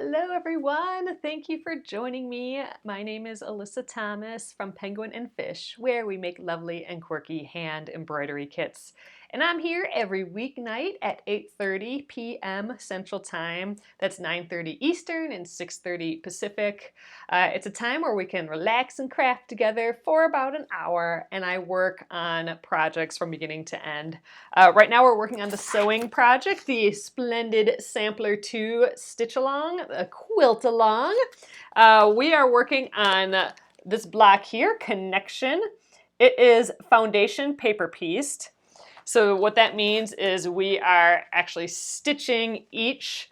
Hello everyone, thank you for joining me. My name is Alyssa Thomas from Penguin and Fish, where we make lovely and quirky hand embroidery kits. And I'm here every weeknight at 8:30 p.m. Central Time. That's 9:30 Eastern and 6:30 Pacific. It's a time where we can relax and craft together for about an hour, and I work on projects from beginning to end. Right now we're working on the sewing project, the Splendid Sampler 2 Stitch Along, a quilt along. We are working on this block here, Connection. It is foundation paper pieced. So what that means is we are actually stitching each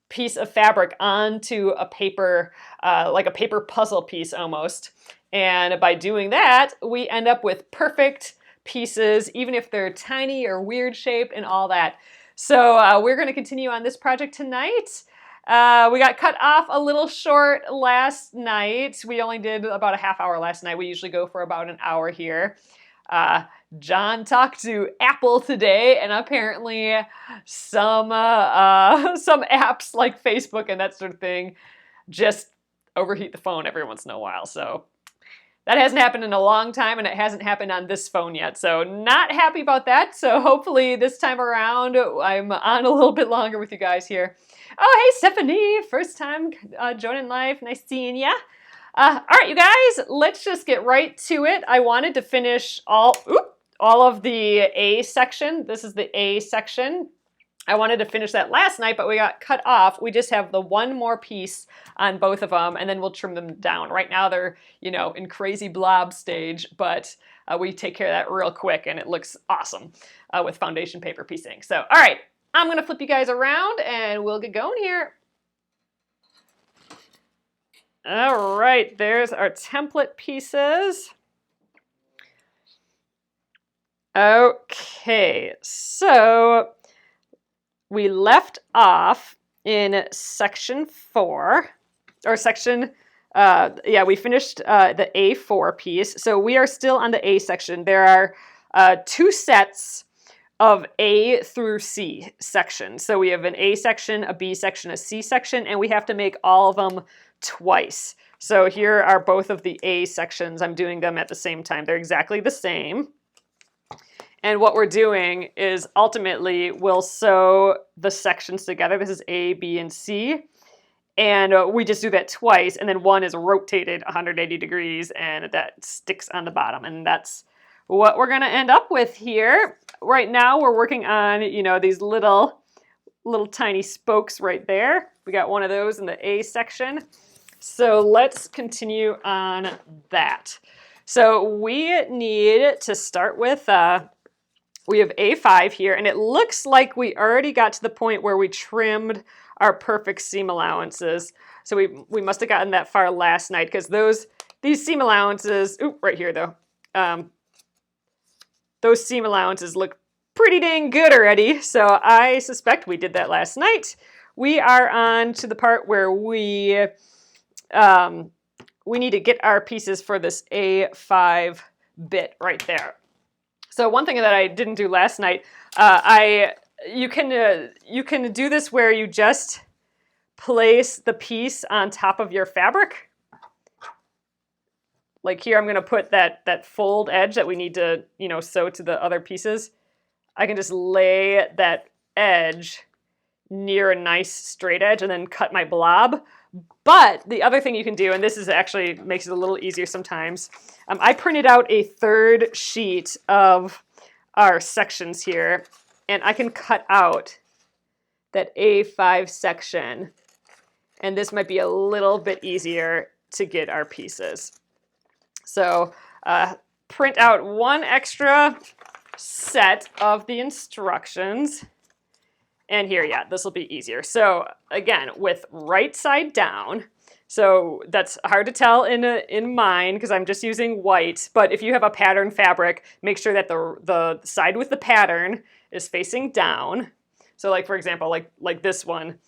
piece of fabric onto a paper, like a paper puzzle piece almost. And by doing that, we end up with perfect pieces, even if they're tiny or weird shaped and all that. So we're going to continue on this project tonight. We got cut off a little short last night. We only did about a half hour last night. We usually go for about an hour here. John talked to Apple today, and apparently some apps like Facebook and that sort of thing just overheat the phone every once in a while. So that hasn't happened in a long time, and it hasn't happened on this phone yet. So not happy about that. So hopefully this time around I'm on a little bit longer with you guys here. Oh, hey, Stephanie, first time joining live. Nice seeing ya. All right, you guys, let's just get right to it. I wanted to finish all of the A section. This is the A section. I wanted to finish that last night, but we got cut off. We just have the one more piece on both of them, and then we'll trim them down. Right now they're, in crazy blob stage, but we take care of that real quick, and it looks awesome with foundation paper piecing. So, all right, I'm gonna flip you guys around, and we'll get going here. All right, there's our template pieces. Okay, so we left off in section 4, or section, we finished the A4 piece. So we are still on the A section. There are 2 sets of A through C sections. So we have an A section, a B section, a C section, and we have to make all of them twice. So here are both of the A sections. I'm doing them at the same time. They're exactly the same. And what we're doing is ultimately we'll sew the sections together. This is A, B, and C. And we just do that twice, and then one is rotated 180 degrees, and that sticks on the bottom. And that's what we're going to end up with here. Right now we're working on, these little tiny spokes right there. We got one of those in the A section. So let's continue on that. So we need to start with, we have A5 here, and it looks like we already got to the point where we trimmed our perfect seam allowances. So we must have gotten that far last night, because these seam allowances, right here though, those seam allowances look pretty dang good already. So I suspect we did that last night. We are on to the part where we need to get our pieces for this A5 bit right there. So one thing that I didn't do last night, you can do this where you just place the piece on top of your fabric. Like here, I'm going to put that fold edge that we need to, sew to the other pieces. I can just lay that edge near a nice straight edge and then cut my blob. But the other thing you can do, and this is actually makes it a little easier sometimes, I printed out a 3rd sheet of our sections here, and I can cut out that A5 section, and this might be a little bit easier to get our pieces. So print out one extra set of the instructions. And here, this will be easier. So again, with right side down, so that's hard to tell in mine because I'm just using white, but if you have a pattern fabric, make sure that the side with the pattern is facing down. So like, for example, like this one,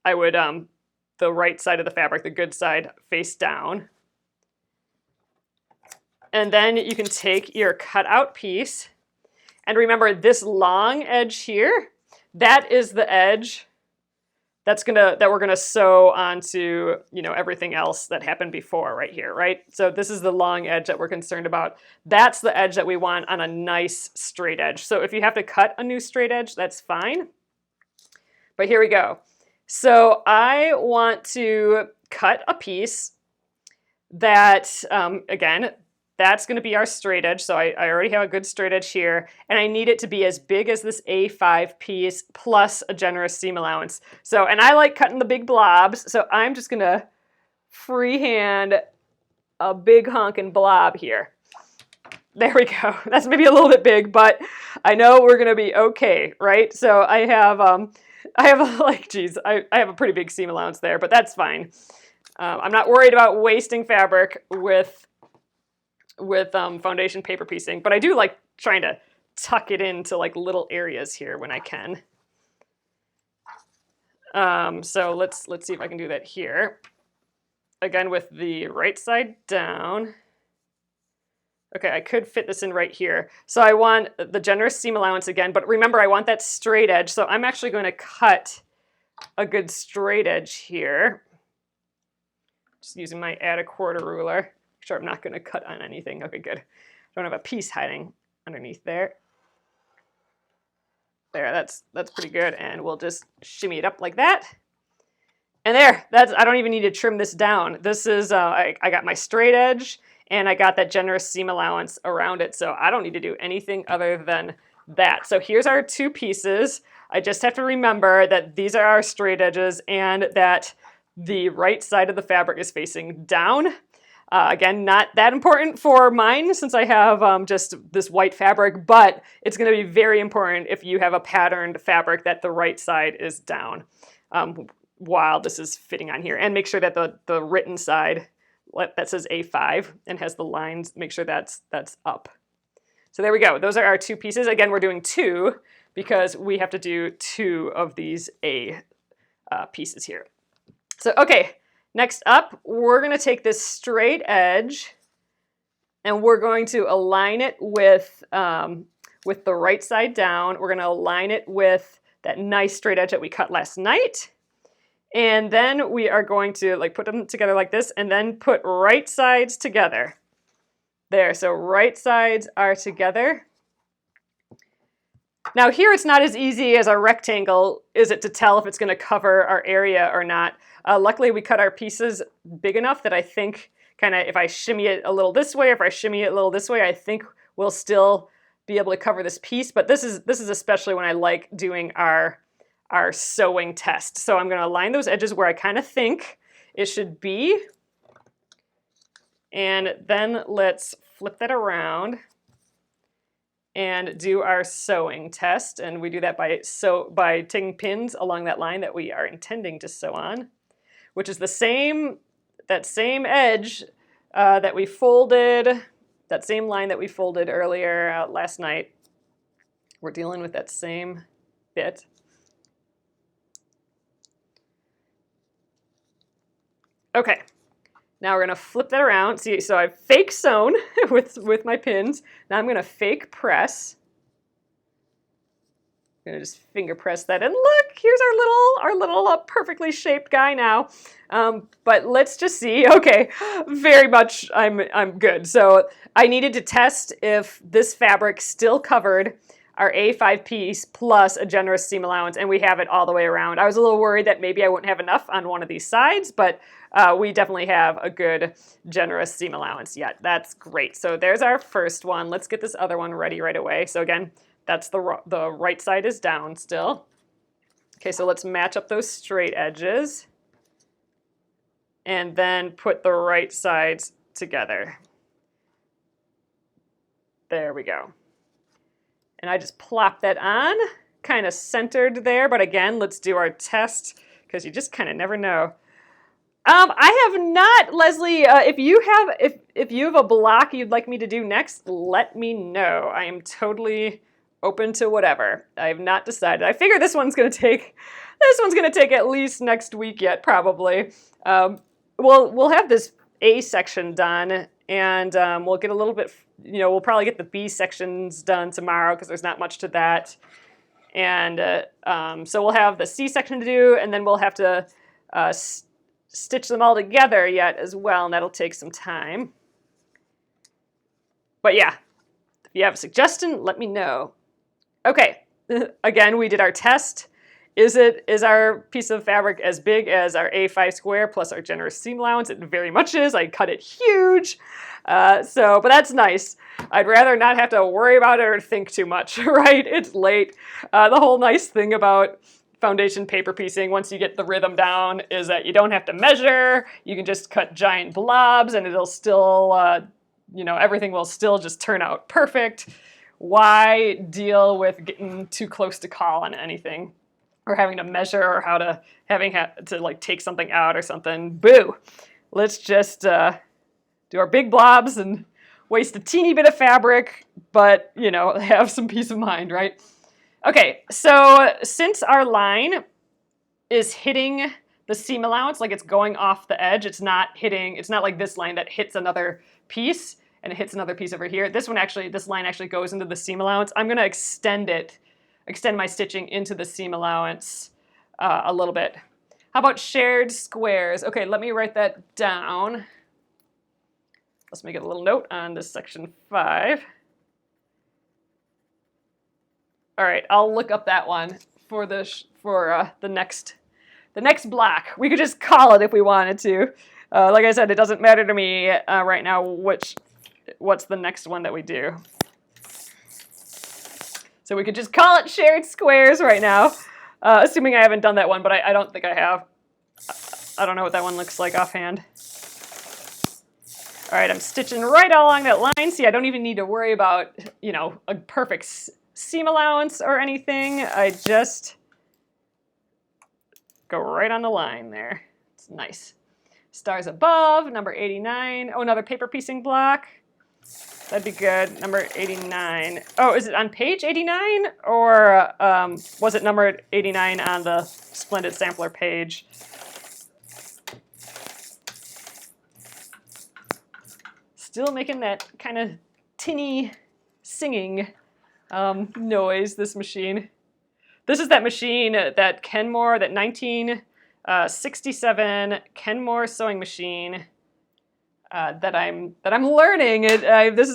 I would, the right side of the fabric, the good side, face down. And then you can take your cutout piece, and remember this long edge here, that is the edge that we're gonna sew onto, everything else that happened before right here, right? So this is the long edge that we're concerned about. That's the edge that we want on a nice straight edge. So if you have to cut a new straight edge, that's fine. But here we go. So I want to cut a piece that, again, that's going to be our straight edge. So I already have a good straight edge here, and I need it to be as big as this A5 piece plus a generous seam allowance. So, and I like cutting the big blobs, so I'm just going to freehand a big honking blob here. There we go. That's maybe a little bit big, but I know we're going to be okay, right? So I have I have a pretty big seam allowance there, but that's fine. I'm not worried about wasting fabric with foundation paper piecing, but I do like trying to tuck it into like little areas here when I can. So let's see if I can do that here. Again, with the right side down. Okay, I could fit this in right here. So I want the generous seam allowance again, but remember I want that straight edge. So I'm actually going to cut a good straight edge here. Just using my add a quarter ruler. Make sure I'm not going to cut on anything. Okay, good. Don't have a piece hiding underneath there. There, that's pretty good. And we'll just shimmy it up like that. And there, I don't even need to trim this down. This is, I got my straight edge and I got that generous seam allowance around it. So I don't need to do anything other than that. So here's our two pieces. I just have to remember that these are our straight edges and that the right side of the fabric is facing down. Again, not that important for mine since I have just this white fabric, but it's going to be very important if you have a patterned fabric that the right side is down while this is fitting on here. And make sure that the written side that says A5 and has the lines, make sure that's up. So there we go. Those are our two pieces. Again, we're doing two because we have to do two of these A pieces here. So, okay, next up, we're going to take this straight edge and we're going to align it with the right side down. We're going to align it with that nice straight edge that we cut last night. And then we are going to like put them together like this and then put right sides together. There, so right sides are together. Now here it's not as easy as a rectangle, is it, to tell if it's going to cover our area or not. Luckily we cut our pieces big enough that I think kind of if I shimmy it a little this way, or if I shimmy it a little this way, I think we'll still be able to cover this piece. But this is especially when I like doing our sewing test. So I'm going to align those edges where I kind of think it should be. And then let's flip that around and do our sewing test. And we do that by taking pins along that line that we are intending to sew on, which is that same edge that we folded, that same line that we folded earlier last night. We're dealing with that same bit. Okay, now we're gonna flip that around. See, so I've fake sewn with my pins. Now I'm gonna fake press. I'm gonna just finger press that in. Look, here's our little perfectly shaped guy now. But let's just see. Okay, very much I'm good. So I needed to test if this fabric still covered our A5 piece plus a generous seam allowance, and we have it all the way around. I was a little worried that maybe I wouldn't have enough on one of these sides, but we definitely have a good generous seam allowance yet. That's great. So there's our first one. Let's get this other one ready right away. So again, that's the right side is down still. Okay, so let's match up those straight edges and then put the right sides together. There we go. And I just plop that on, kind of centered there. But again, let's do our test because you just kind of never know. I have not, Leslie. If you have a block you'd like me to do next, let me know. I am totally open to whatever. I have not decided. I figure this one's gonna take at least next week yet, probably. We'll have this A section done, and we'll get a little bit. We'll probably get the B sections done tomorrow because there's not much to that. And so we'll have the C section to do, and then we'll have to stitch them all together yet as well, and that'll take some time. But yeah, if you have a suggestion, let me know. Okay, again, we did our test. Is our piece of fabric as big as our A5 square plus our generous seam allowance? It very much is. I cut it huge. But that's nice. I'd rather not have to worry about it or think too much, right? It's late. The whole nice thing about foundation paper piecing, once you get the rhythm down, is that you don't have to measure. You can just cut giant blobs and it'll still, everything will still just turn out perfect. Why deal with getting too close to call on anything? Or having to measure, or having to like take something out or something. Boo! Let's just do our big blobs and waste a teeny bit of fabric, but have some peace of mind, right? Okay, so since our line is hitting the seam allowance, like it's going off the edge, it's not like this line that hits another piece and it hits another piece over here. This line actually goes into the seam allowance. I'm gonna extend my stitching into the seam allowance a little bit. How about shared squares? Okay, let me write that down. Let's make it a little note on this section 5. All right, I'll look up that one for the next block. We could just call it if we wanted to. Like I said, it doesn't matter to me right now what's the next one that we do. So we could just call it shared squares right now, assuming I haven't done that one, but I don't think I have. I don't know what that one looks like offhand. All right, I'm stitching right along that line. See, I don't even need to worry about, a perfect seam allowance or anything. I just go right on the line there. It's nice. Stars above, number 89. Oh, another paper piecing block. That'd be good. Number 89. Oh, is it on page 89? Or was it number 89 on the Splendid Sampler page? Still making that kind of tinny singing noise, this machine. This is that machine that Kenmore, that 1967 Kenmore sewing machine that I'm learning. This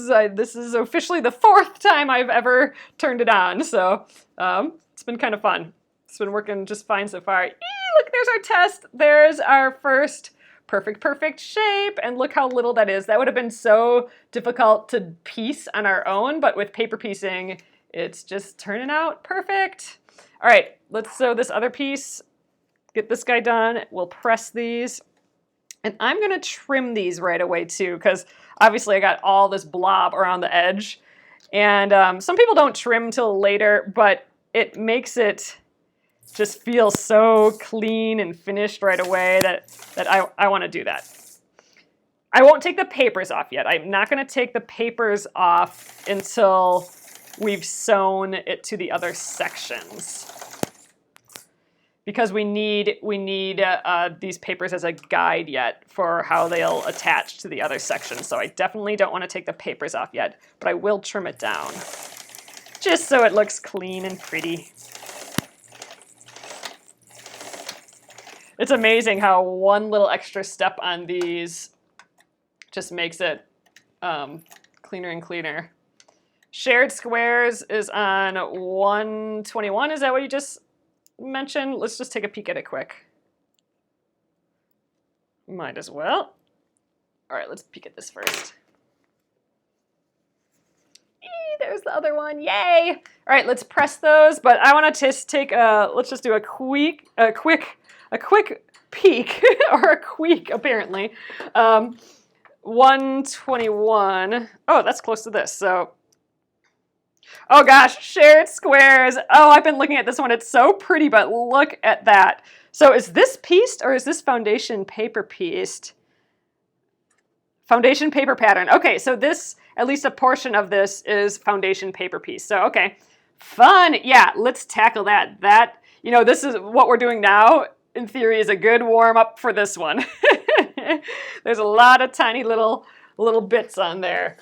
is officially the 4th time I've ever turned it on, so it's been kind of fun. It's been working just fine so far. Look, there's our test. There's our first perfect shape, and look how little that is. That would have been so difficult to piece on our own, but with paper piecing, it's just turning out perfect. All right, let's sew this other piece. Get this guy done. We'll press these. And I'm gonna trim these right away too, because obviously I got all this blob around the edge. And some people don't trim till later, but it makes it just feel so clean and finished right away that I want to do that. I won't take the papers off yet. I'm not going to take the papers off until we've sewn it to the other sections, because we need these papers as a guide yet for how they'll attach to the other sections. So I definitely don't want to take the papers off yet, but I will trim it down just so it looks clean and pretty. It's amazing how one little extra step on these just makes it cleaner and cleaner. Shared squares is on 121. Is that what you just mentioned? Let's just take a peek at it quick. Might as well. All right, let's peek at this first. There's the other one. Yay! All right, let's press those. But I want to just take let's just do a quick peek, or a queek, apparently. 121. Oh, that's close to this. So, oh gosh, shared squares. Oh, I've been looking at this one. It's so pretty, but look at that. So is this pieced or is this foundation paper pieced? Foundation paper pattern. Okay, so this, at least a portion of this is foundation paper piece. So, okay, fun. Yeah, let's tackle that. This is what we're doing now, in theory, is a good warm up for this one. There's a lot of tiny little bits on there.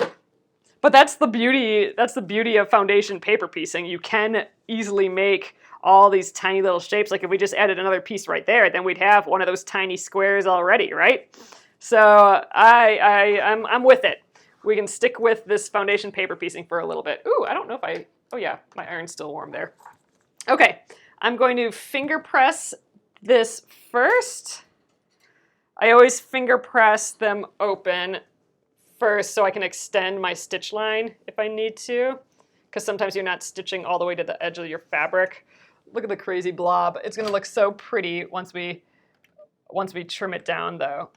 But that's the beauty of foundation paper piecing. You can easily make all these tiny little shapes. Like if we just added another piece right there, then we'd have one of those tiny squares already, right? So I'm with it. We can stick with this foundation paper piecing for a little bit. Ooh, I don't know if oh yeah, my iron's still warm there. Okay, I'm going to finger press this first. I always finger press them open first so I can extend my stitch line if I need to, because sometimes you're not stitching all the way to the edge of your fabric. Look at the crazy blob. It's going to look so pretty once we trim it down though.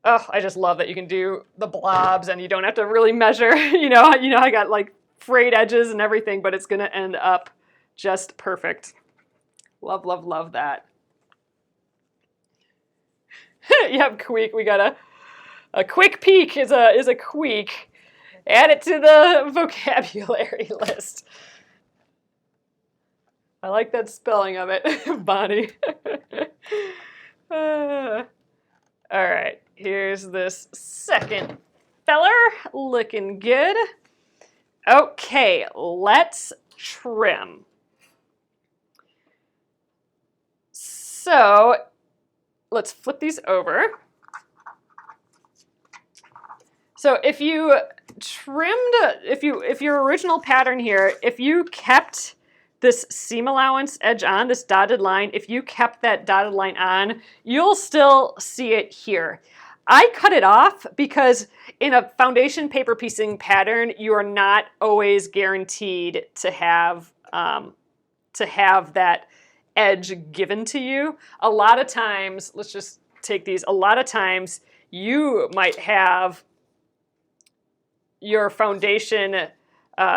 Oh, I just love that you can do the blobs and you don't have to really measure. You know, I got like frayed edges and everything, but it's going to end up just perfect. Love, love, love that. Yep, queek. We got a quick peek is a queek. Add it to the vocabulary list. I like that spelling of it, Bonnie. All right, here's this second feller, looking good. Okay, let's trim. So let's flip these over. So if you trimmed, if your original pattern here, if you kept this seam allowance edge on, this dotted line, if you kept that dotted line on, you'll still see it here. I cut it off because in a foundation paper piecing pattern, you are not always guaranteed to have that edge given to you. A lot of times, let's just take these, a lot of times you might have your foundation,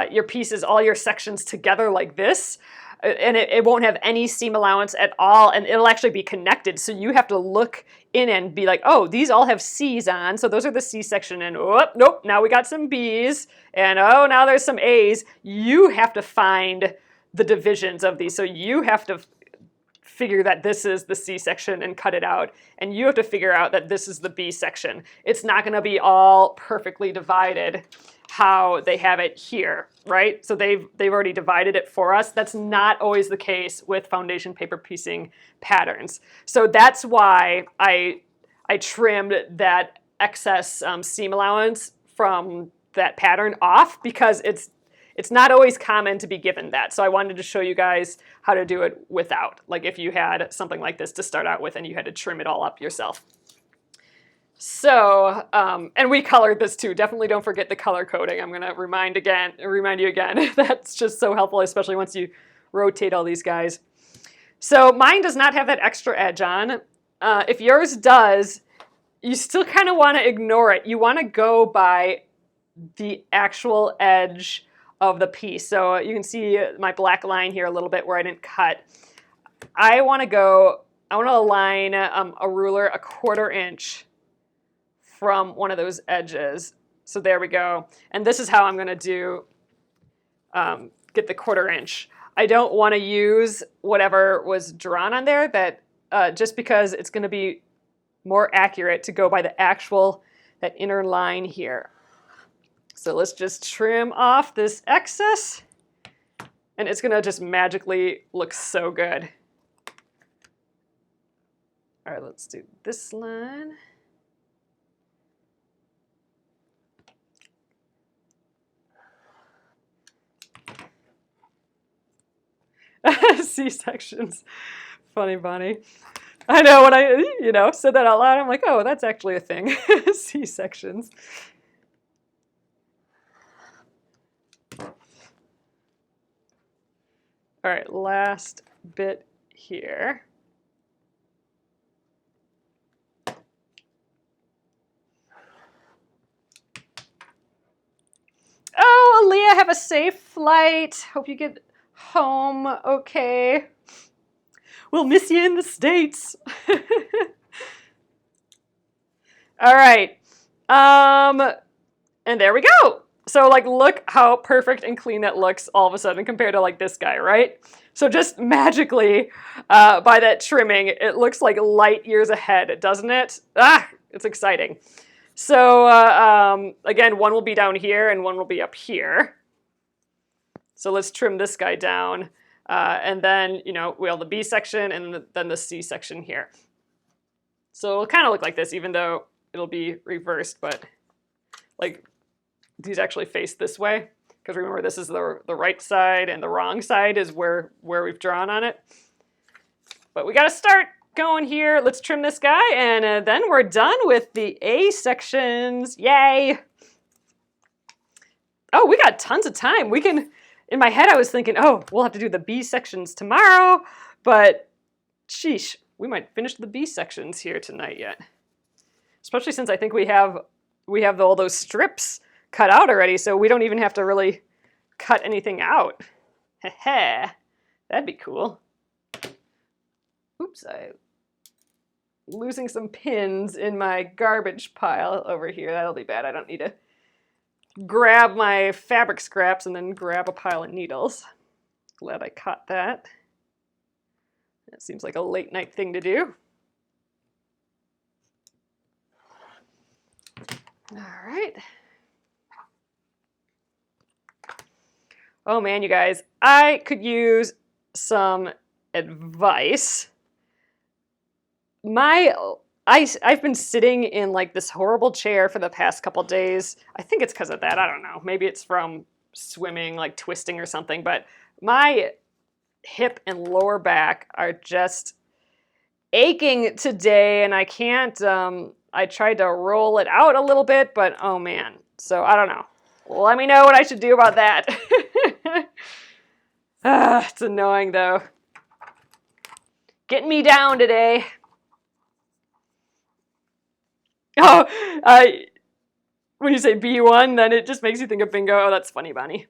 your pieces, all your sections together like this, and it won't have any seam allowance at all, and it'll actually be connected. So you have to look in and be like, oh, these all have C's on, so those are the C section, and oh, nope, now we got some B's, and oh, now there's some A's. You have to find the divisions of these, so you have to figure that this is the C section and cut it out, and you have to figure out that this is the B section. It's not going to be all perfectly divided how they have it here, right? So they've already divided it for us. That's not always the case with foundation paper piecing patterns. So that's why I trimmed that excess seam allowance from that pattern off, because it's not always common to be given that. So I wanted to show you guys how to do it without, like if you had something like this to start out with and you had to trim it all up yourself. So, and we colored this too. Definitely don't forget the color coding. I'm gonna remind you again. That's just so helpful, especially once you rotate all these guys. So mine does not have that extra edge on. If yours does, you still kind of want to ignore it. You want to go by the actual edge of the piece. So you can see my black line here a little bit where I didn't cut. I want to align a ruler 1/4 inch from one of those edges. So there we go. And this is how I'm going to do, get the 1/4 inch. I don't want to use whatever was drawn on there, that just because it's going to be more accurate to go by the actual, that inner line here. So let's just trim off this excess, and it's going to just magically look so good. All right, let's do this line. C-sections. Funny, Bonnie. I know, when I said that out loud, I'm like, oh, that's actually a thing. C-sections. All right, last bit here. Oh, Aaliyah, have a safe flight. Hope you get home okay. We'll miss you in the States. All right. And there we go. So like, look how perfect and clean that looks all of a sudden compared to like this guy, right? So just magically, by that trimming, it looks like light years ahead, doesn't it? Ah, it's exciting. So again, one will be down here and one will be up here. So let's trim this guy down. And then, we have the B section and then the C section here. So it'll kind of look like this, even though it'll be reversed, but like these actually face this way. Because remember, this is the right side and the wrong side is where we've drawn on it. But we got to start going here. Let's trim this guy, and then we're done with the A sections. Yay! Oh, we got tons of time. We can, in my head I was thinking, oh, we'll have to do the B sections tomorrow, but sheesh, we might finish the B sections here tonight yet. Especially since I think we have all those strips cut out already, so we don't even have to really cut anything out. Heh, that'd be cool. Oops, I'm losing some pins in my garbage pile over here. That'll be bad. I don't need to grab my fabric scraps and then grab a pile of needles. Glad I caught that. That seems like a late night thing to do. All right. Oh man, you guys, I could use some advice. I've been sitting in like this horrible chair for the past couple days. I think it's because of that. I don't know. Maybe it's from swimming, like twisting or something, but my hip and lower back are just aching today, and I can't, I tried to roll it out a little bit, but oh man. So I don't know. Let me know what I should do about that. It's annoying though. Getting me down today. Oh, when you say B1, then it just makes you think of bingo. Oh, that's funny, Bonnie.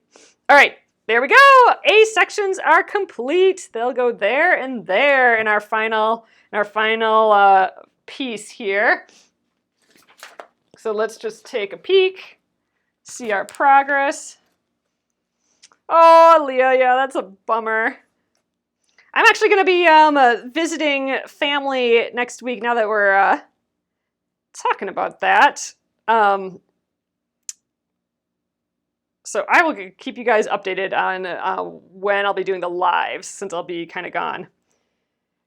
All right, there we go. A sections are complete. They'll go there and there in our final piece here. So let's just take a peek, see our progress. Oh, Leah, yeah, that's a bummer. I'm actually going to be visiting family next week now that we're talking about that. So I will keep you guys updated on when I'll be doing the lives, since I'll be kind of gone.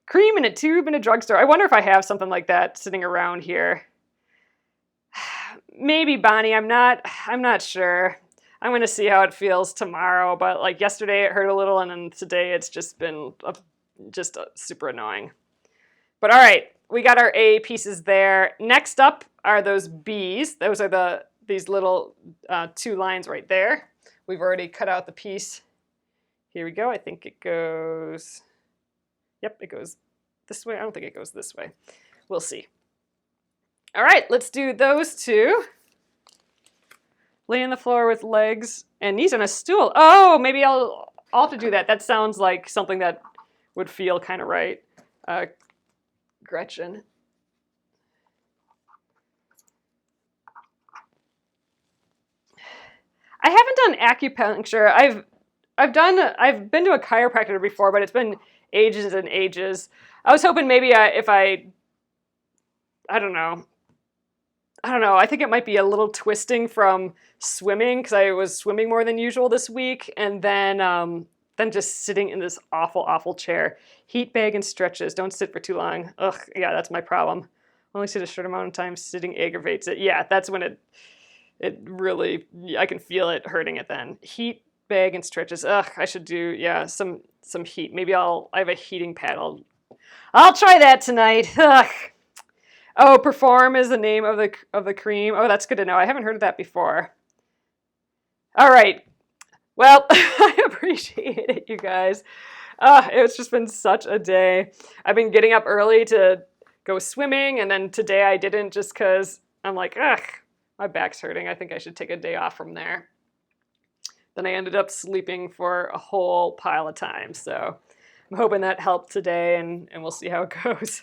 Cream in a tube in a drugstore. I wonder if I have something like that sitting around here. Maybe, Bonnie. I'm not sure. I'm going to see how it feels tomorrow, but like yesterday it hurt a little, and then today it's just been just super annoying. But all right, we got our A pieces there. Next up are those B's. Those are these little 2 lines right there. We've already cut out the piece. Here we go. I think it goes, yep, it goes this way. I don't think it goes this way. We'll see. All right, let's do those 2. Lay on the floor with legs and knees on a stool. Oh, maybe I'll have to do that. That sounds like something that would feel kind of right. Gretchen. I haven't done acupuncture. I've been to a chiropractor before, but it's been ages and ages. I was hoping maybe if I don't know. I think it might be a little twisting from swimming, because I was swimming more than usual this week, and then just sitting in this awful chair. Heat bag and stretches. Don't sit for too long. Ugh, yeah, that's my problem. Only sit a short amount of time. Sitting aggravates it. Yeah, that's when it really, I can feel it hurting it then. Heat bag and stretches. Ugh, I should do, yeah, some heat. Maybe I have a heating pad. I'll try that tonight. Ugh. Oh, Perform is the name of the cream. Oh, that's good to know. I haven't heard of that before. All right. Well, I appreciate it, you guys. It's just been such a day. I've been getting up early to go swimming, and then today I didn't, just because I'm like, ugh, my back's hurting. I think I should take a day off from there. Then I ended up sleeping for a whole pile of time. So I'm hoping that helped today, and we'll see how it goes.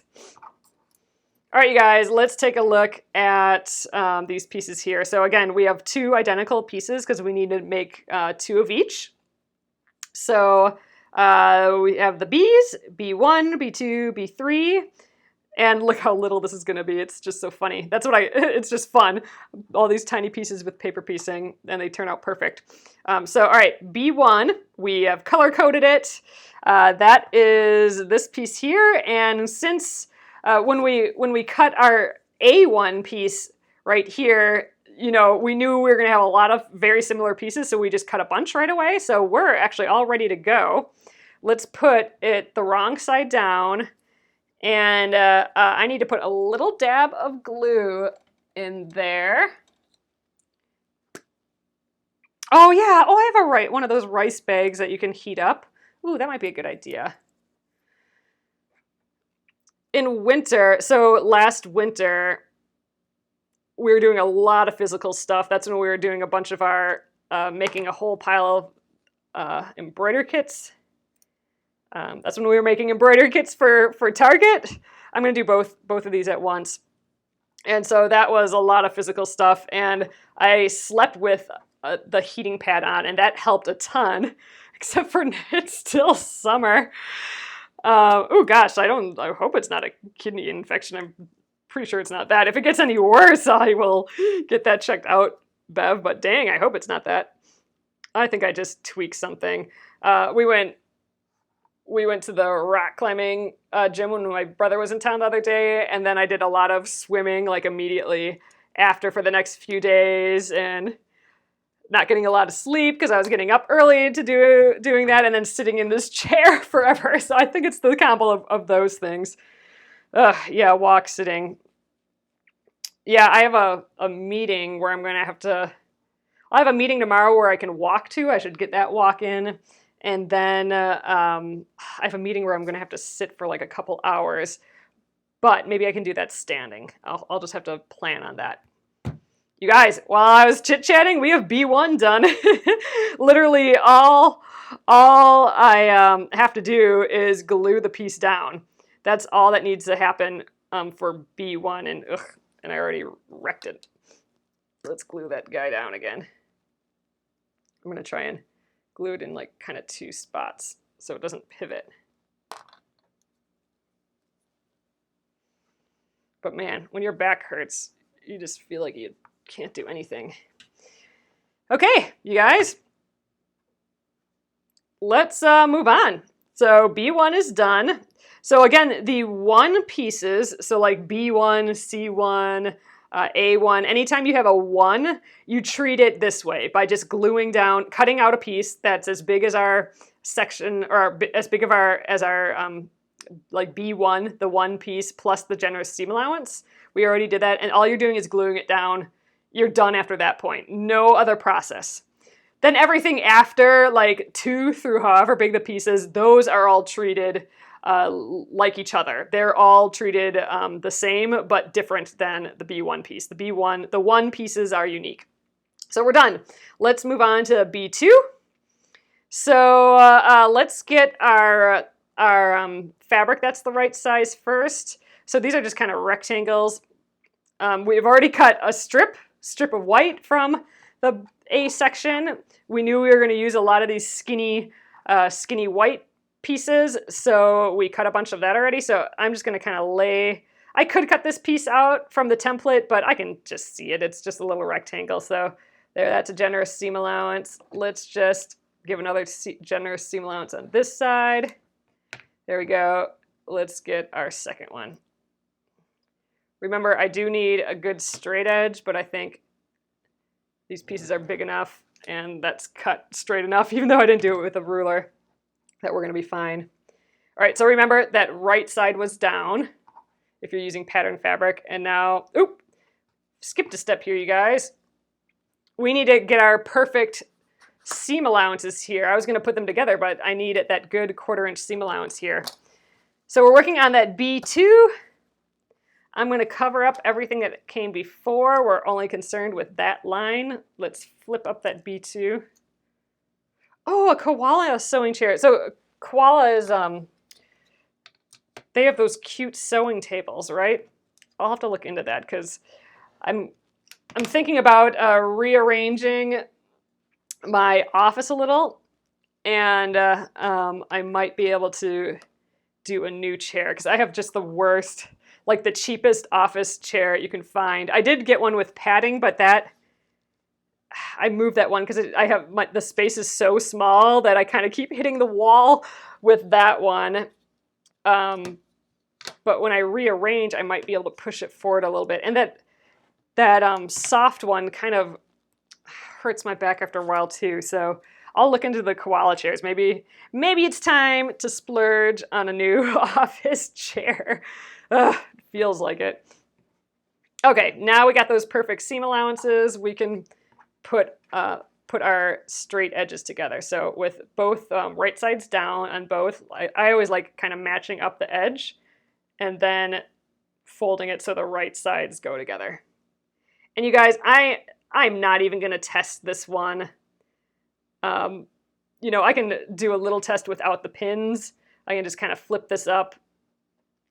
All right, you guys, let's take a look at these pieces here. So again, we have 2 identical pieces because we need to make 2 of each. So we have the B's, B1, B2, B3. And look how little this is going to be. It's just so funny. That's what it's just fun. All these tiny pieces with paper piecing, and they turn out perfect. So, all right, B1, we have color coded it. That is this piece here. And since when we cut our A1 piece right here, you know, we knew we were going to have a lot of very similar pieces, so we just cut a bunch right away. So we're actually all ready to go. Let's put it the wrong side down. And I need to put a little dab of glue in there. Oh yeah, oh I have one of those rice bags that you can heat up. Ooh, that might be a good idea. In winter, so last winter, we were doing a lot of physical stuff. That's when we were doing a bunch of our, making a whole pile of embroidery kits. That's when we were making embroidery kits for Target. I'm going to do both of these at once. And so that was a lot of physical stuff. And I slept with the heating pad on, and that helped a ton, except for it's still summer. Oh gosh, I hope it's not a kidney infection. I'm pretty sure it's not that. If it gets any worse, I will get that checked out, Bev. But dang, I hope it's not that. I think I just tweaked something. We went to the rock climbing gym when my brother was in town the other day, and then I did a lot of swimming like immediately after for the next few days, and not getting a lot of sleep because I was getting up early to doing that, and then sitting in this chair forever. So I think it's the combo of those things. Yeah, walk, sitting. Yeah, I have a meeting where I'm going to have to... I have a meeting tomorrow where I can walk to. I should get that walk in. And then I have a meeting where I'm going to have to sit for like a couple hours. But maybe I can do that standing. I'll just have to plan on that. You guys, while I was chit-chatting, we have B1 done. Literally all I have to do is glue the piece down. That's all that needs to happen for B1. And I already wrecked it. Let's glue that guy down again. I'm going to try and glue it in like kind of two spots so it doesn't pivot. But man, when your back hurts, you just feel like you can't do anything. Okay, you guys, let's move on. So B1 is done. So again, the one pieces, so like B1, C1, A1, anytime you have a 1, you treat it this way by just gluing down, cutting out a piece that's as big as our section, or as big of as our like B1, the one piece plus the generous seam allowance. We already did that, and all you're doing is gluing it down. You're done after that point. No other process. Then everything after, like 2 through however big the pieces, those are all treated like each other. They're all treated the same, but different than the B1 piece. The 1 pieces are unique. So we're done. Let's move on to B2. So let's get our fabric that's the right size first. So these are just kind of rectangles. We've already cut a strip of white from the A section. We knew we were going to use a lot of these skinny white pieces, so we cut a bunch of that already. So I'm just going to kind of I could cut this piece out from the template, but I can just see it. It's just a little rectangle. So there, that's a generous seam allowance. Let's just give another generous seam allowance on this side. There we go. Let's get our second one. Remember, I do need a good straight edge, but I think these pieces are big enough, and that's cut straight enough, even though I didn't do it with a ruler, that we're going to be fine. All right, so remember that right side was down if you're using pattern fabric. And now, oop, skipped a step here, you guys. We need to get our perfect seam allowances here. I was going to put them together, but I need that good 1/4 inch seam allowance here. So we're working on that B2. I'm going to cover up everything that came before. We're only concerned with that line. Let's flip up that B2. Oh, a koala sewing chair. So koala is, they have those cute sewing tables, right? I'll have to look into that because I'm thinking about rearranging my office a little, and I might be able to do a new chair because I have just the worst like the cheapest office chair you can find. I did get one with padding, but I moved that one because the space is so small that I kind of keep hitting the wall with that one. But when I rearrange, I might be able to push it forward a little bit. And that soft one kind of hurts my back after a while too. So I'll look into the koala chairs. Maybe it's time to splurge on a new office chair. Ugh, feels like it. Okay, now we got those perfect seam allowances. We can put our straight edges together. So with both right sides down on both, I always like kind of matching up the edge and then folding it so the right sides go together. And you guys, I'm not even going to test this one. I can do a little test without the pins. I can just kind of flip this up,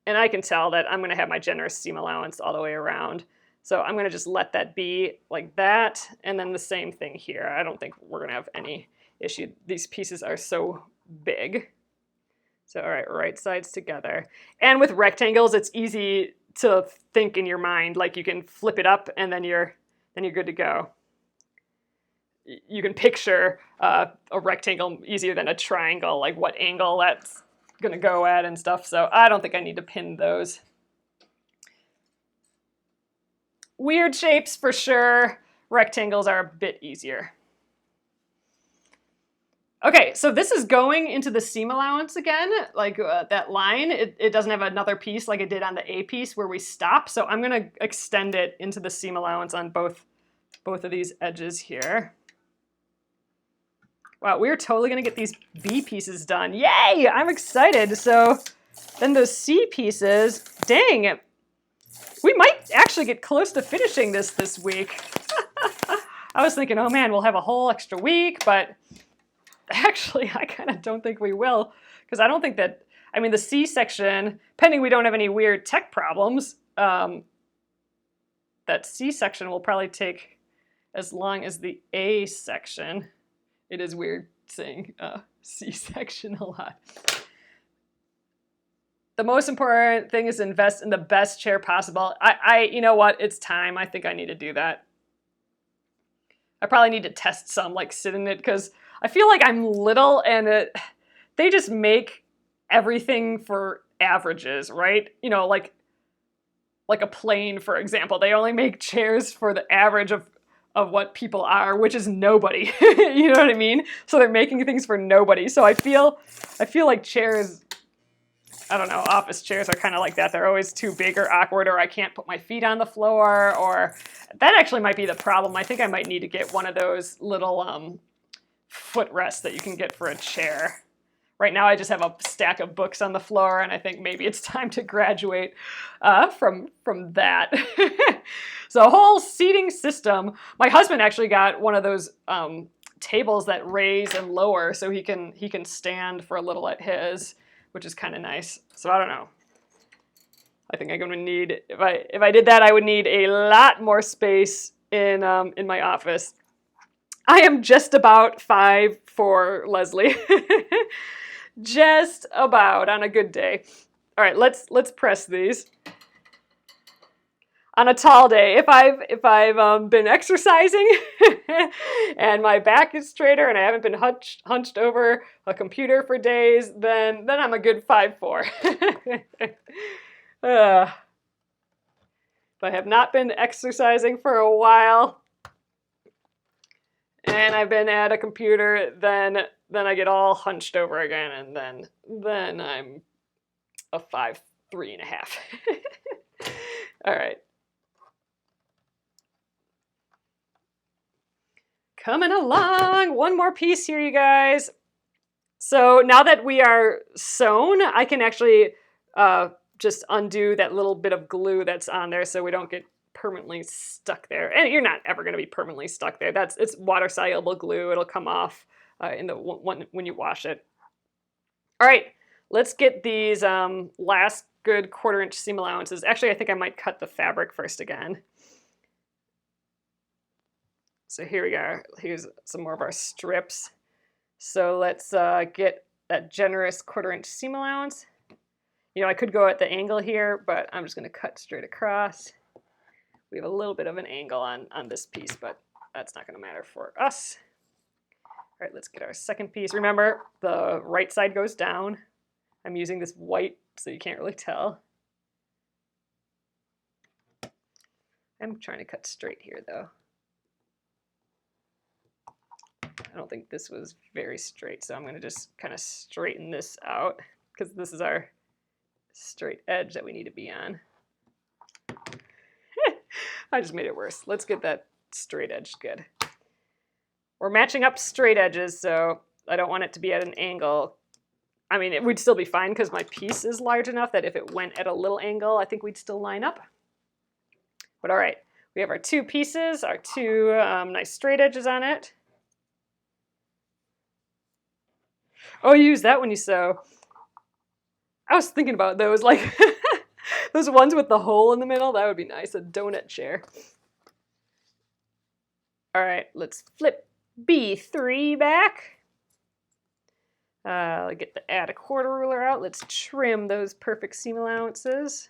and I can tell that I'm going to have my generous seam allowance all the way around. So I'm going to just let that be like that, and then the same thing here. I don't think we're going to have any issue. These pieces are so big. So all right sides together. And with rectangles, it's easy to think in your mind, like you can flip it up and then you're good to go. You can picture a rectangle easier than a triangle, like what angle that's going to go at and stuff. So I don't think I need to pin those. Weird shapes for sure. Rectangles are a bit easier. Okay, so this is going into the seam allowance again, like that line. It doesn't have another piece like it did on the A piece where we stop. So I'm going to extend it into the seam allowance on both of these edges here. Wow, we're totally going to get these B pieces done. Yay! I'm excited. So then those C pieces, dang, we might actually get close to finishing this week. I was thinking, oh man, we'll have a whole extra week, but actually I kind of don't think we will, because I don't think that, the C section, pending we don't have any weird tech problems, that C section will probably take as long as the A section. It is weird saying C section a lot. The most important thing is to invest in the best chair possible. You know what? It's time. I think I need to do that. I probably need to test some, like sit in it, because I feel like I'm little and they just make everything for averages, right? Like a plane, for example. They only make chairs for the average of what people are, which is nobody. You know what I mean? So they're making things for nobody. So I feel like chairs, I don't know, office chairs are kind of like that. They're always too big or awkward, or I can't put my feet on the floor, or that actually might be the problem. I think I might need to get one of those little footrests that you can get for a chair. Right now I just have a stack of books on the floor, and I think maybe it's time to graduate from that. So a whole seating system. My husband actually got one of those tables that raise and lower, so he can stand for a little at his, which is kind of nice. So I don't know. I think I'm going to need, if I did that, I would need a lot more space in my office. I am just about 5'4", Leslie. Just about on a good day. All right, let's press these. On a tall day, if I've been exercising and my back is straighter and I haven't been hunched over a computer for days, then I'm a good 5'4". If I have not been exercising for a while and I've been at a computer, then I get all hunched over again, and then I'm a 5'3.5". All right. Coming along. One more piece here, you guys. So now that we are sewn, I can actually just undo that little bit of glue that's on there so we don't get permanently stuck there. And you're not ever going to be permanently stuck there. It's water-soluble glue. It'll come off when you wash it. All right, let's get these last good 1/4 inch seam allowances. Actually, I think I might cut the fabric first again. So here we are. Here's some more of our strips. So let's get that generous 1/4 inch seam allowance. You know, I could go at the angle here, but I'm just going to cut straight across. We have a little bit of an angle on this piece, but that's not going to matter for us. All right, let's get our second piece. Remember, the right side goes down. I'm using this white so you can't really tell. I'm trying to cut straight here though. I don't think this was very straight, so I'm going to just kind of straighten this out because this is our straight edge that we need to be on. I just made it worse. Let's get that straight edge good. We're matching up straight edges, so I don't want it to be at an angle. I mean, it would still be fine because my piece is large enough that if it went at a little angle, I think we'd still line up. But all right, we have our two pieces, our two nice straight edges on it. Oh, you use that when you sew. I was thinking about those, like those ones with the hole in the middle. That would be nice, a donut chair. All right, let's flip B3 back. Get the add a quarter ruler out. Let's trim those perfect seam allowances.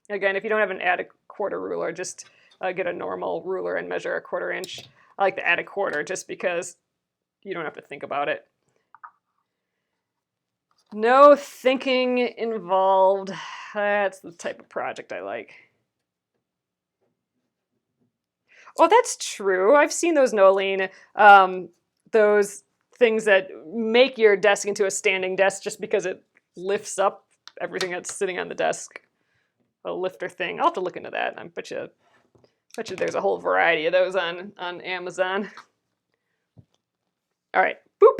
Again, if you don't have an add a quarter ruler, just get a normal ruler and measure a 1/4 inch. I like to add a quarter just because you don't have to think about it. No thinking involved. That's the type of project I like. Oh, that's true. I've seen those, Nolene. Those things that make your desk into a standing desk just because it lifts up everything that's sitting on the desk. A lifter thing. I'll have to look into that. I bet you there's a whole variety of those on Amazon. All right, boop.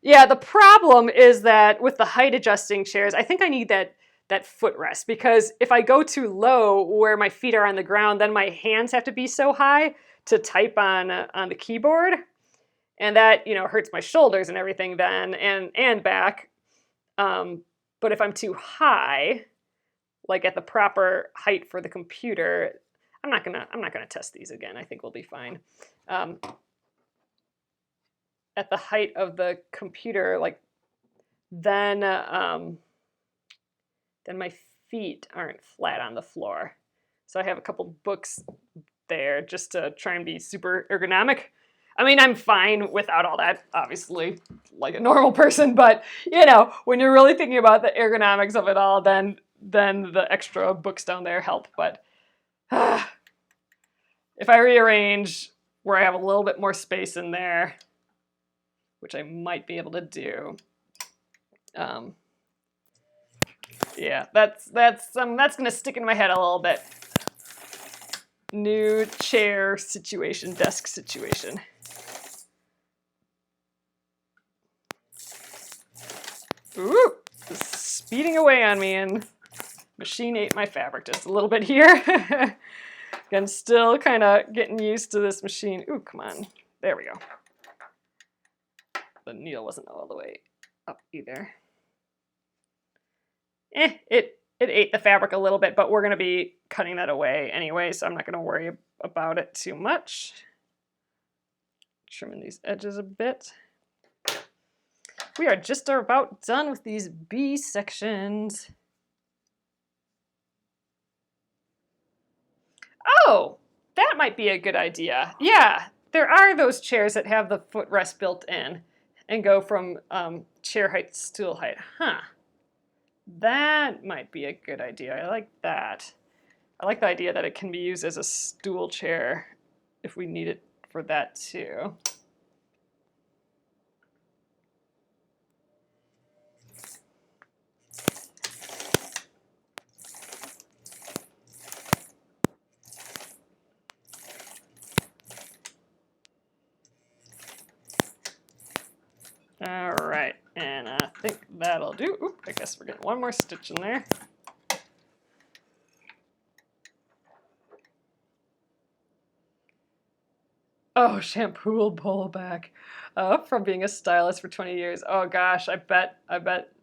Yeah, the problem is that with the height adjusting chairs, I think I need that footrest, because if I go too low where my feet are on the ground, then my hands have to be so high to type on the keyboard, and that, you know, hurts my shoulders and everything then, and back. But if I'm too high, like at the proper height for the computer, I'm not gonna test these again. I think we'll be fine. At the height of the computer, like then my feet aren't flat on the floor. So I have a couple books there just to try and be super ergonomic. I mean, I'm fine without all that, obviously, like a normal person, but you know, when you're really thinking about the ergonomics of it all, then the extra books down there help. But if I rearrange where I have a little bit more space in there, which I might be able to do, yeah, that's gonna stick in my head a little bit. New chair situation, desk situation. Ooh, it's speeding away on me, and machine ate my fabric just a little bit here. Again, still kind of getting used to this machine. Ooh, come on. There we go. The needle wasn't all the way up either. It ate the fabric a little bit, but we're going to be cutting that away anyway, so I'm not going to worry about it too much. Trimming these edges a bit. We are just about done with these B sections. Oh, that might be a good idea. Yeah, there are those chairs that have the footrest built in and go from chair height to stool height. Huh. That might be a good idea. I like that. I like the idea that it can be used as a stool chair if we need it for that too. All right, and I think that'll do. Oop, I guess we're getting one more stitch in there. Oh, shampoo will pull back from being a stylist for 20 years. Oh gosh, I bet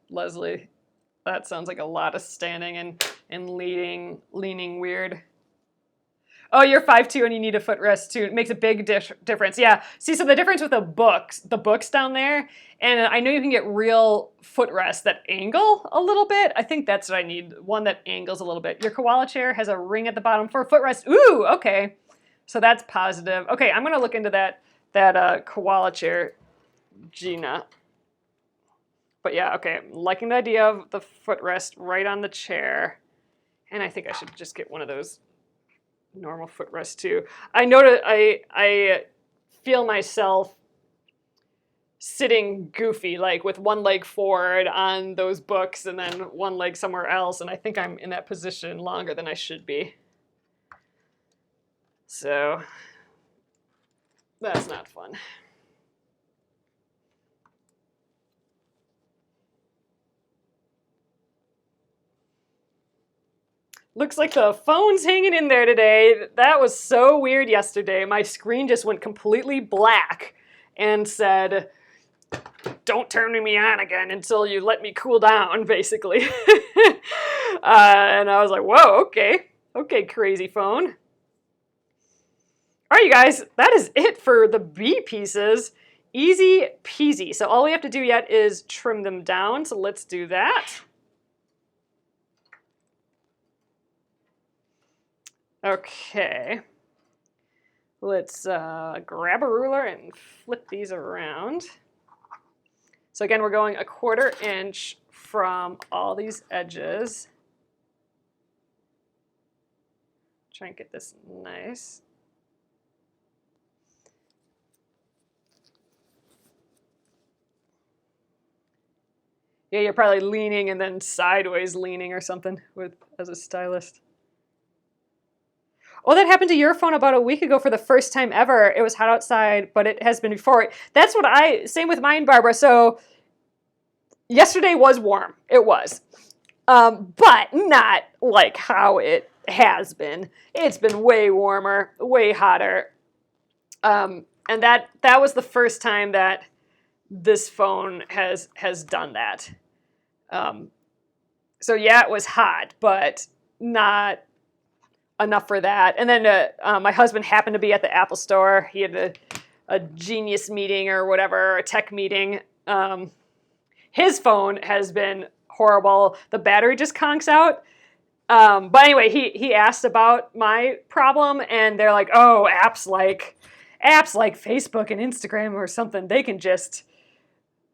Leslie, that sounds like a lot of standing and leaning weird. Oh, you're 5'2" and you need a footrest too. It makes a big difference. Yeah. See, so the difference with the books down there, and I know you can get real footrests that angle a little bit. I think that's what I need, one that angles a little bit. Your koala chair has a ring at the bottom for a footrest. Ooh, okay. So that's positive. Okay, I'm gonna look into that koala chair, Gina. But yeah, okay, I'm liking the idea of the footrest right on the chair. And I think I should just get one of those normal footrest too. I notice I feel myself sitting goofy, like with one leg forward on those books and then one leg somewhere else, and I think I'm in that position longer than I should be. So that's not fun. Looks like the phone's hanging in there today. That was so weird yesterday. My screen just went completely black and said, don't turn me on again until you let me cool down, basically. And I was like, whoa, okay. Okay, crazy phone. All right, you guys, that is it for the B pieces. Easy peasy. So all we have to do yet is trim them down. So let's do that. Okay, let's grab a ruler and flip these around. So again, we're going 1/4 inch from all these edges. Try and get this nice. Yeah, you're probably leaning and then sideways leaning or something as a stylist. Oh, that happened to your phone about a week ago for the first time ever. It was hot outside, but it has been before. That's what same with mine, Barbara. So yesterday was warm. It was. But not like how it has been. It's been way warmer, way hotter. And that was the first time that this phone has done that. So yeah, it was hot, but not enough for that. And then my husband happened to be at the Apple store. He had a genius meeting or whatever, a tech meeting. His phone has been horrible. The battery just conks out. But anyway, he asked about my problem, and they're like, oh, apps like Facebook and Instagram or something, they can just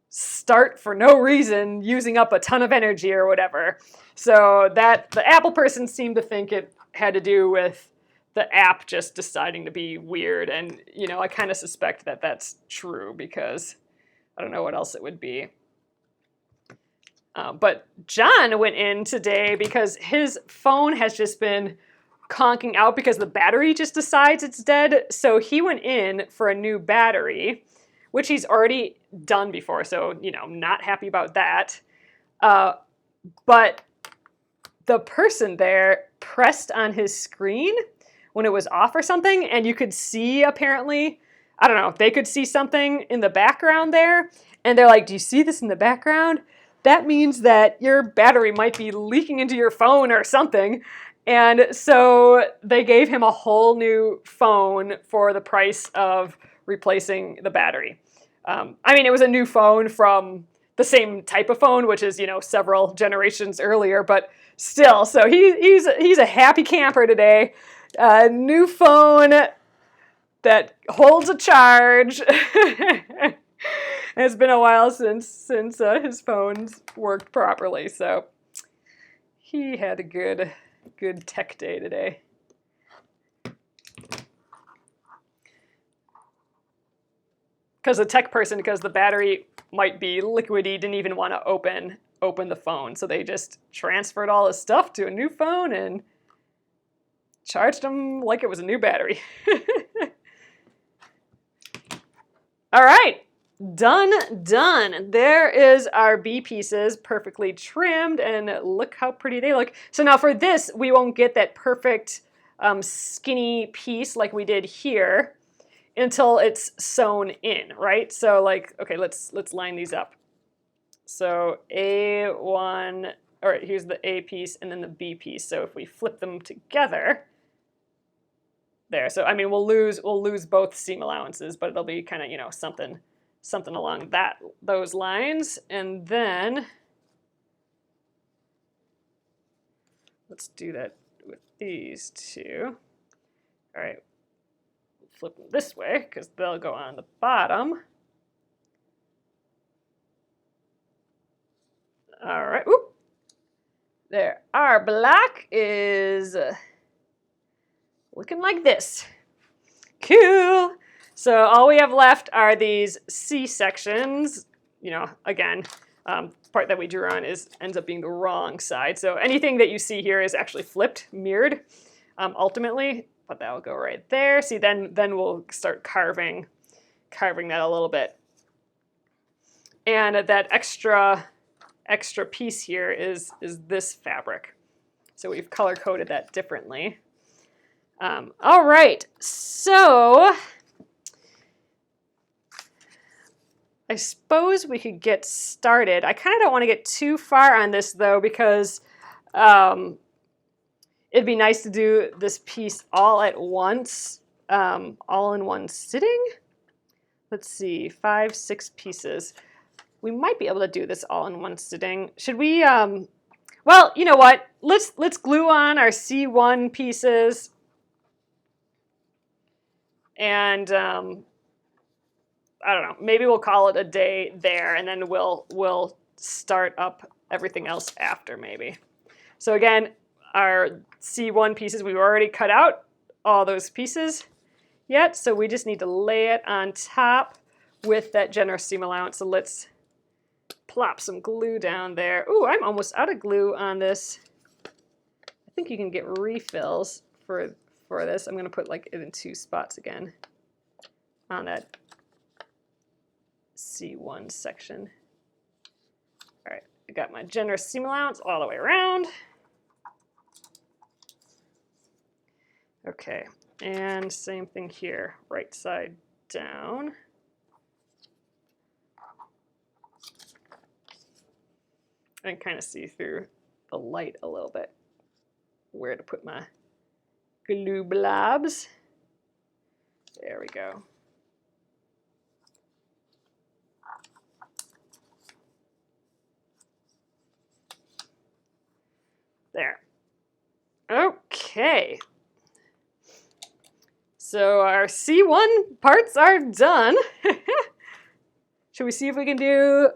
start for no reason using up a ton of energy or whatever. So that the Apple person seemed to think it had to do with the app just deciding to be weird. And, you know, I kind of suspect that that's true because I don't know what else it would be. But John went in today because his phone has just been conking out because the battery just decides it's dead. So he went in for a new battery, which he's already done before. So, you know, not happy about that. But the person there pressed on his screen when it was off or something, and you could see apparently, I don't know, they could see something in the background there, and they're like, do you see this in the background? That means that your battery might be leaking into your phone or something. And so they gave him a whole new phone for the price of replacing the battery. I mean, it was a new phone from the same type of phone, which is, you know, several generations earlier, but still. So he's a happy camper today. New phone that holds a charge. It's been a while since his phones worked properly, so he had a good tech day today. Because the battery might be liquidy, didn't even want to open the phone, so they just transferred all his stuff to a new phone and charged him like it was a new battery. All right. Done. There is our B pieces perfectly trimmed, and look how pretty they look. So now for this, we won't get that perfect skinny piece like we did here until it's sewn in, right? So like, okay, let's line these up. So A1, all right, here's the A piece and then the B piece. So if we flip them together, there. So I mean, we'll lose both seam allowances, but it'll be kind of, you know, something along those lines. And then let's do that with these two. All right, flip them this way because they'll go on the bottom. All right, whoop. There, our block is looking like this. Cool. So all we have left are these C sections. You know, again, part that we drew on ends up being the wrong side. So anything that you see here is actually flipped, mirrored, ultimately. But that will go right there. See, then we'll start carving that a little bit. And that extra piece here is this fabric. So we've color coded that differently. All right, so I suppose we could get started. I kind of don't want to get too far on this though, because it'd be nice to do this piece all at once, all in one sitting. Let's see, 5, 6 pieces. We might be able to do this all in one sitting. Should we, well, you know what? Let's glue on our C1 pieces. And I don't know, maybe we'll call it a day there, and then we'll start up everything else after maybe. So again, our C1 pieces, we've already cut out all those pieces yet, so we just need to lay it on top with that generous seam allowance. So let's plop some glue down there. Ooh, I'm almost out of glue on this. I think you can get refills for this. I'm going to put like it in 2 spots again on that C1 section. All right, I got my generous seam allowance all the way around. Okay, and same thing here, right side down. I can kind of see through the light a little bit where to put my glue blobs. There we go. There. Okay. So our C1 parts are done. Should we see if we can do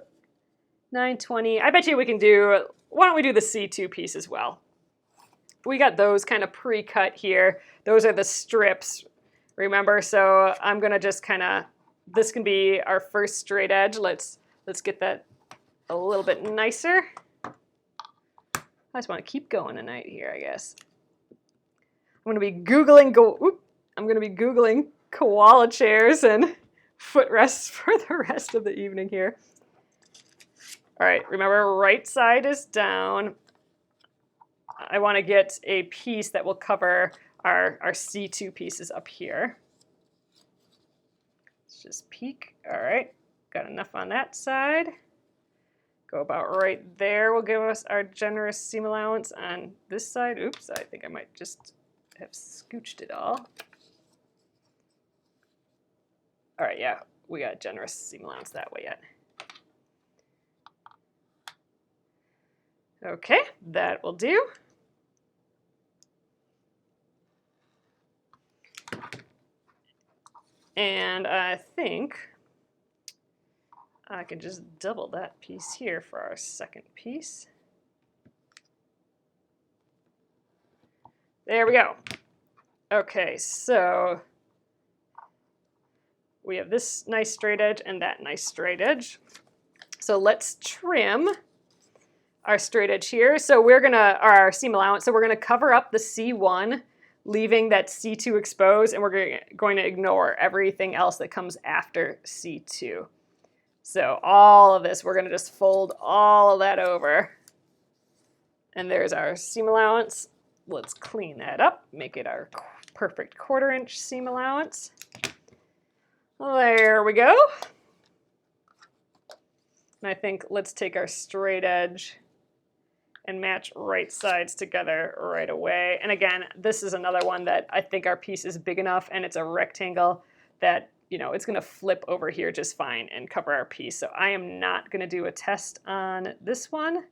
920? I bet you we can do, why don't we do the C2 piece as well? We got those kind of pre-cut here. Those are the strips, remember? So I'm gonna just kind of, this can be our first straight edge. Let's get that a little bit nicer. I just want to keep going tonight here, I guess. I'm gonna be Googling koala chairs and footrests for the rest of the evening here. All right, remember, right side is down. I want to get a piece that will cover our C2 pieces up here. Let's just peek. All right, got enough on that side. Go about right there will give us our generous seam allowance on this side. Oops, I think I might just have scooched it all. All right, yeah, we got generous seam allowance that way yet. Okay, that will do. And I think I can just double that piece here for our second piece. There we go. Okay, so we have this nice straight edge and that nice straight edge. So let's trim our straight edge here. So we're gonna, our seam allowance, so we're gonna cover up the C1, leaving that C2 exposed, and we're going to ignore everything else that comes after C2. So all of this, we're gonna just fold all of that over. And there's our seam allowance. Let's clean that up, make it our perfect 1/4 inch seam allowance. There we go. And I think let's take our straight edge and match right sides together right away. And again, this is another one that I think our piece is big enough and it's a rectangle that, you know, it's going to flip over here just fine and cover our piece. So I am not going to do a test on this one.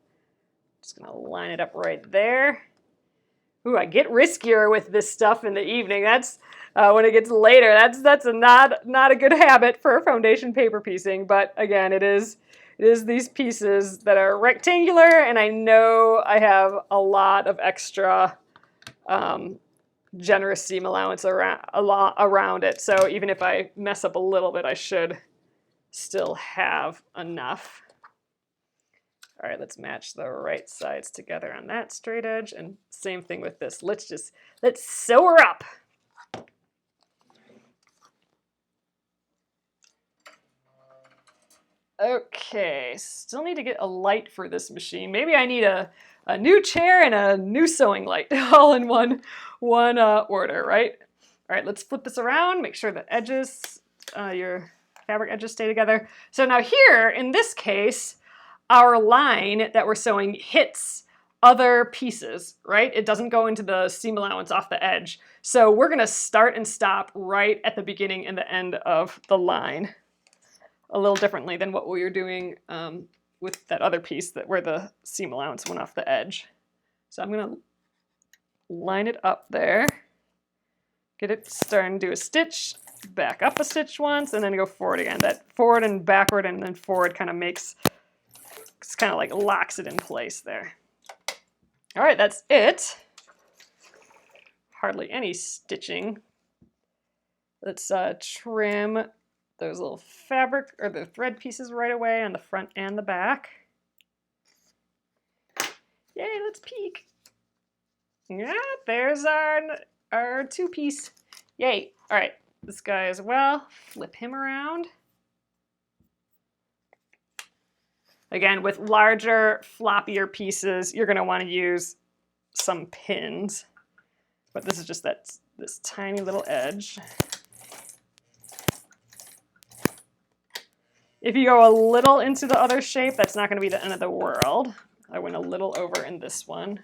Just going to line it up right there. Ooh, I get riskier with this stuff in the evening. That's when it gets later. That's not a good habit for foundation paper piecing. But again, it is these pieces that are rectangular, and I know I have a lot of extra generous seam allowance around it. So even if I mess up a little bit, I should still have enough. All right, let's match the right sides together on that straight edge, and same thing with this. Let's sew her up. Okay, still need to get a light for this machine. Maybe I need a new chair and a new sewing light all in one order, right? All right, let's flip this around, make sure the edges, your fabric edges stay together. So now here, in this case, our line that we're sewing hits other pieces, right? It doesn't go into the seam allowance off the edge. So we're gonna start and stop right at the beginning and the end of the line, a little differently than what we were doing with that other piece where the seam allowance went off the edge. So I'm gonna line it up there, get it starting to do a stitch, back up a stitch once, and then go forward again. That forward and backward and then forward kind of it's kind of like locks it in place there. All right, that's it. Hardly any stitching. Let's trim those little fabric or the thread pieces right away on the front and the back. Yay, let's peek. Yeah, there's our two-piece. Yay. All right, this guy as well. Flip him around. Again, with larger, floppier pieces, you're going to want to use some pins. But this is just this tiny little edge. If you go a little into the other shape, that's not going to be the end of the world. I went a little over in this one.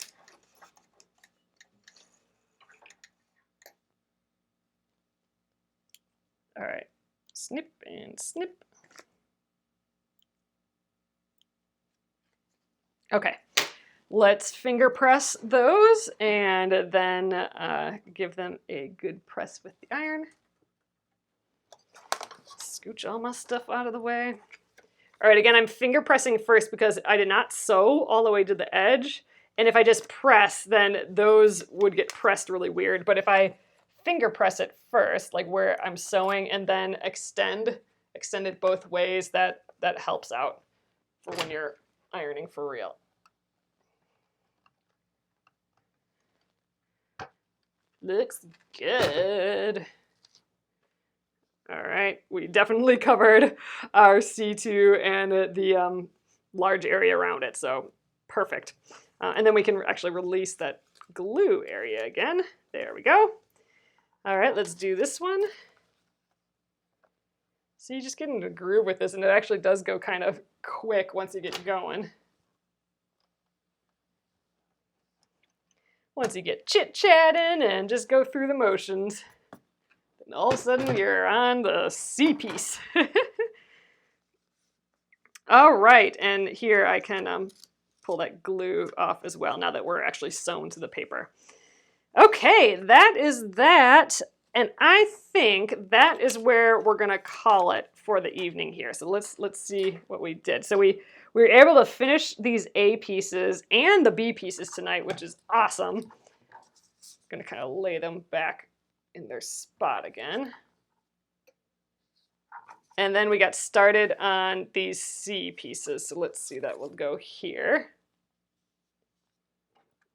All right, snip and snip. Okay, let's finger press those and then give them a good press with the iron. Scooch all my stuff out of the way. All right, again, I'm finger pressing first because I did not sew all the way to the edge. And if I just press, then those would get pressed really weird. But if I finger press it first, like where I'm sewing, and then extend it both ways, that helps out for when you're ironing for real. Looks good. All right, we definitely covered our C2 and the large area around it, so perfect. And then we can actually release that glue area again. There we go. All right, let's do this one. So you just get into a groove with this, and it actually does go kind of quick once you get going. Once you get chit-chatting and just go through the motions, then all of a sudden you're on the C piece. All right, and here I can pull that glue off as well now that we're actually sewn to the paper. Okay, that is that, and I think that is where we're gonna call it for the evening here. So let's see what we did. So we were able to finish these A pieces and the B pieces tonight, which is awesome. I'm gonna kind of lay them back in their spot again. And then we got started on these C pieces. So let's see, that will go here.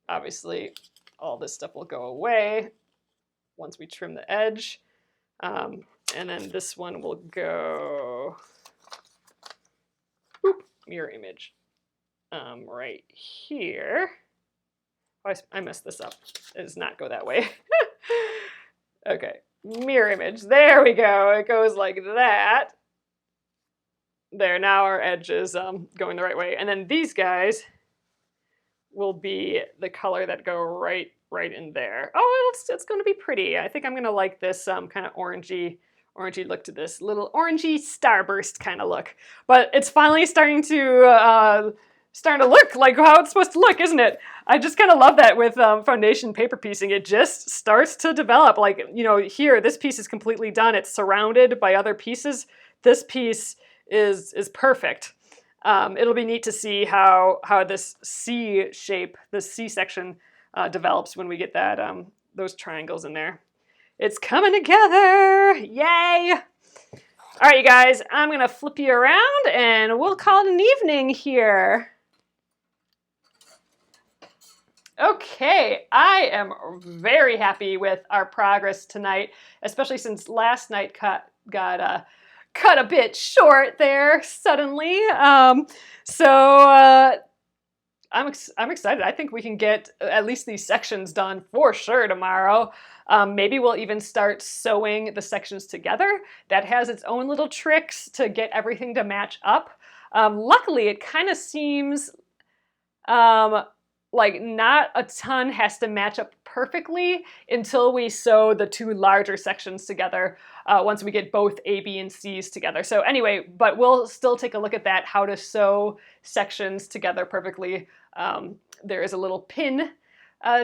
Obviously, all this stuff will go away once we trim the edge. And then this one will go, boop, mirror image, right here. Oh, I messed this up. It does not go that way. Okay, mirror image. There we go. It goes like that. There, now our edge is going the right way. And then these guys will be the color that go right in there. Oh, it's going to be pretty. I think I'm going to like this kind of orangey look to this, little orangey starburst kind of look. But it's finally starting to look like how it's supposed to look, isn't it? I just kind of love that with foundation paper piecing. It just starts to develop. Like, you know, here, this piece is completely done. It's surrounded by other pieces. This piece is perfect. It'll be neat to see how this C shape, this C section develops when we get that those triangles in there. It's coming together! Yay! All right, you guys, I'm gonna flip you around and we'll call it an evening here. Okay, I am very happy with our progress tonight, especially since last night got a bit short there suddenly. I'm excited. I think we can get at least these sections done for sure tomorrow. Maybe we'll even start sewing the sections together. That has its own little tricks to get everything to match up. Luckily, it kind of seems like not a ton has to match up perfectly until we sew the two larger sections together once we get both A, B, and C's together. So anyway, but we'll still take a look at that, how to sew sections together perfectly. There is a little pin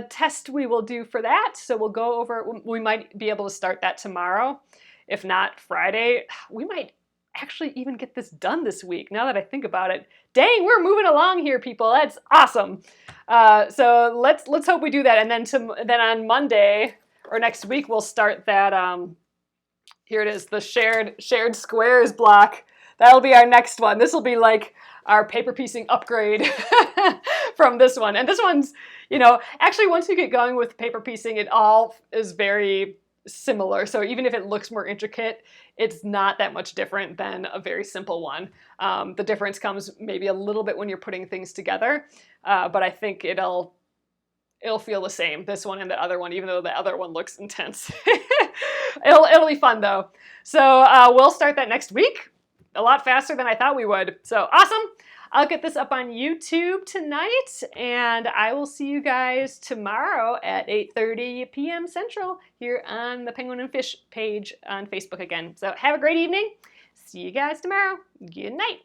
test we will do for that. So we'll go over, we might be able to start that tomorrow. If not Friday, we might actually even get this done this week, now that I think about it. Dang, we're moving along here, people. That's awesome. So let's hope we do that. And then on Monday or next week, we'll start that, here it is, the shared squares block. That'll be our next one. This will be like our paper piecing upgrade from this one. And this one's, you know, actually once you get going with paper piecing, it all is very similar. So even if it looks more intricate, it's not that much different than a very simple one. The difference comes maybe a little bit when you're putting things together, but I think it'll feel the same, this one and the other one, even though the other one looks intense. It'll be fun though. So we'll start that next week, a lot faster than I thought we would. So awesome. I'll get this up on YouTube tonight, and I will see you guys tomorrow at 8:30 p.m. Central here on the Penguin and Fish page on Facebook again. So have a great evening. See you guys tomorrow. Good night.